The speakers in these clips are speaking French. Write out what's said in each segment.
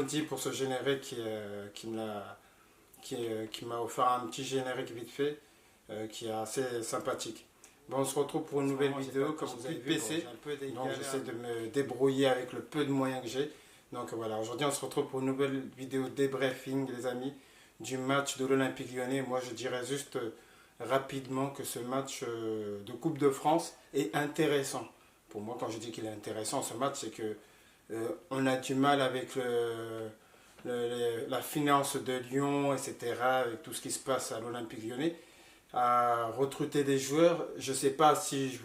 Andy pour ce générique qui m'a offert un petit générique vite fait qui est assez sympathique. Bon, on se retrouve pour une nouvelle vidéo. Comme vous avez vu, PC, donc j'essaie de me débrouiller avec le peu de moyens que j'ai. Donc voilà, aujourd'hui on se retrouve pour une nouvelle vidéo débriefing, les amis, du match de l'Olympique Lyonnais. Moi je dirais juste rapidement que ce match de Coupe de France est intéressant. Pour moi, quand je dis qu'il est intéressant, ce match, c'est que on a du mal avec la finance de Lyon, etc., avec tout ce qui se passe à l'Olympique Lyonnais, à recruter des joueurs. Je ne sais pas si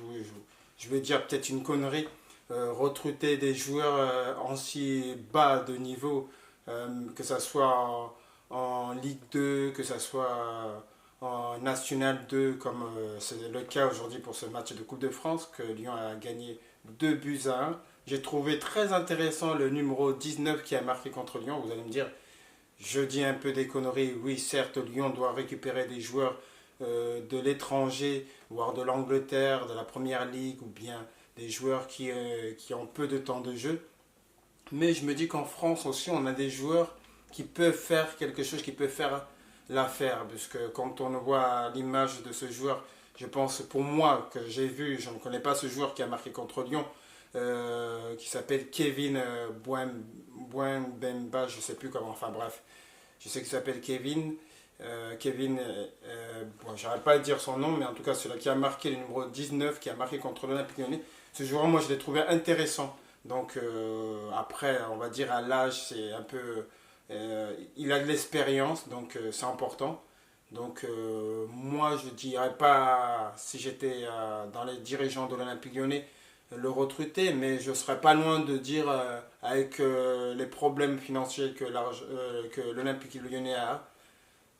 je vais dire peut-être une connerie, recruter des joueurs en si bas de niveau, que ce soit en Ligue 2, que ce soit en National 2, comme c'est le cas aujourd'hui pour ce match de Coupe de France, que Lyon a gagné 2 buts à 1. J'ai trouvé très intéressant le numéro 19 qui a marqué contre Lyon. Vous allez me dire, je dis un peu des conneries. Oui, certes, Lyon doit récupérer des joueurs de l'étranger, voire de l'Angleterre, de la Première Ligue, ou bien des joueurs qui ont peu de temps de jeu. Mais je me dis qu'en France aussi, on a des joueurs qui peuvent faire quelque chose, qui peuvent faire l'affaire. Parce que quand on voit l'image de ce joueur, je pense, pour moi, que j'ai vu, je ne connais pas ce joueur qui a marqué contre Lyon, qui s'appelle Kevin Bemba, je ne sais plus comment, enfin bref, je sais qu'il s'appelle Kevin. Bon, j'arrête pas de dire son nom, mais en tout cas, celui qui a marqué le numéro 19, qui a marqué contre l'Olympique Lyonnais, ce joueur, moi, je l'ai trouvé intéressant. Donc, après, on va dire à l'âge, c'est un peu. Il a de l'expérience, donc c'est important. Donc, moi, je dirais pas, si j'étais dans les dirigeants de l'Olympique Lyonnais, le recruter, mais je serais pas loin de dire, avec les problèmes financiers que l'Olympique Lyonnais a,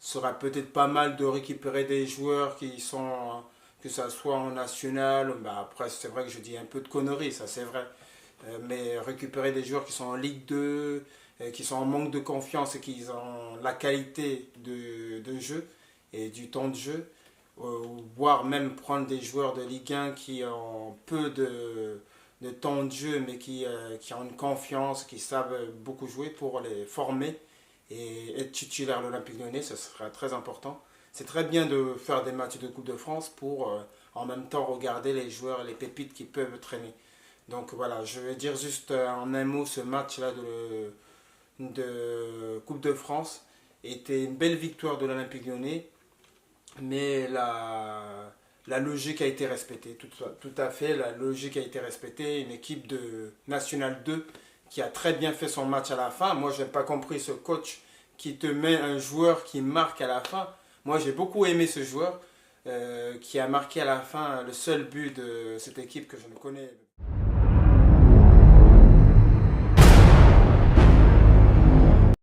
serait peut-être pas mal de récupérer des joueurs qui sont, que ça soit en national. Bah après, c'est vrai que je dis un peu de conneries, ça c'est vrai. Mais récupérer des joueurs qui sont en Ligue 2, qui sont en manque de confiance et qui ont la qualité de jeu et du temps de jeu, voire même prendre des joueurs de Ligue 1 qui ont peu de temps de jeu mais qui ont une confiance, qui savent beaucoup jouer pour les former et être titulaire à l'Olympique Lyonnais, ce sera très important. C'est très bien de faire des matchs de Coupe de France pour en même temps regarder les joueurs et les pépites qui peuvent traîner. Donc voilà, je vais dire juste en un mot, ce match-là de Coupe de France était une belle victoire de l'Olympique Lyonnais, mais la logique a été respectée, tout à fait, la logique a été respectée. Une équipe de National 2 qui a très bien fait son match à la fin. Moi, je n'ai pas compris ce coach qui te met un joueur qui marque à la fin. Moi, j'ai beaucoup aimé ce joueur qui a marqué à la fin le seul but de cette équipe que je ne connais